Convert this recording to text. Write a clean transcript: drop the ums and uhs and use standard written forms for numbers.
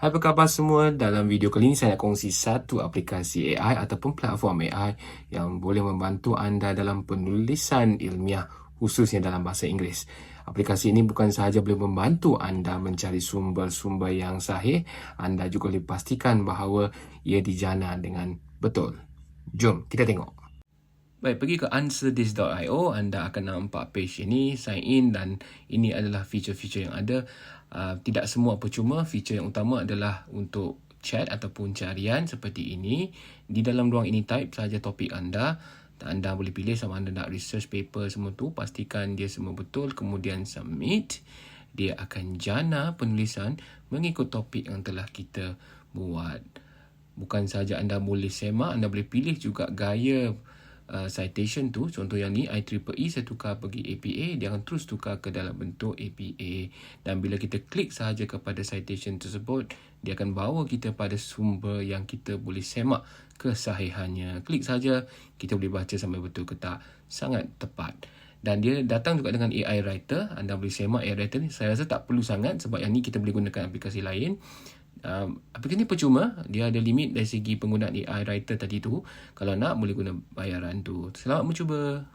Hai, apa khabar semua? Dalam video kali ini saya nak kongsi satu aplikasi AI ataupun platform AI yang boleh membantu anda dalam penulisan ilmiah khususnya dalam bahasa Inggeris. Aplikasi ini bukan sahaja boleh membantu anda mencari sumber-sumber yang sahih, anda juga boleh pastikan bahawa ia dijana dengan betul. Jom kita tengok. Baik, pergi ke answerthis.io, anda akan nampak page ini, sign in, dan ini adalah feature-feature yang ada. Tidak semua percuma, feature yang utama adalah untuk chat ataupun carian seperti ini. Di dalam ruang ini type sahaja topik anda. Anda boleh pilih sama anda nak research paper semua tu, pastikan dia semua betul, kemudian submit. Dia akan jana penulisan mengikut topik yang telah kita buat. Bukan sahaja anda boleh semak, anda boleh pilih juga gaya citation tu. Contoh yang ni, IEEE saya tukar pergi APA, dia akan terus tukar ke dalam bentuk APA. Dan bila kita klik sahaja kepada citation tersebut, dia akan bawa kita pada sumber yang kita boleh semak kesahihannya. Klik sahaja, kita boleh baca sampai betul ke tak. Sangat tepat. Dan dia datang juga dengan AI Writer. Anda boleh semak AI Writer ni. Saya rasa tak perlu sangat sebab yang ni kita boleh gunakan aplikasi lain. Aplikasi ni percuma, dia ada limit dari segi penggunaan AI Writer tadi tu. Kalau nak, boleh guna bayaran tu. Selamat mencuba.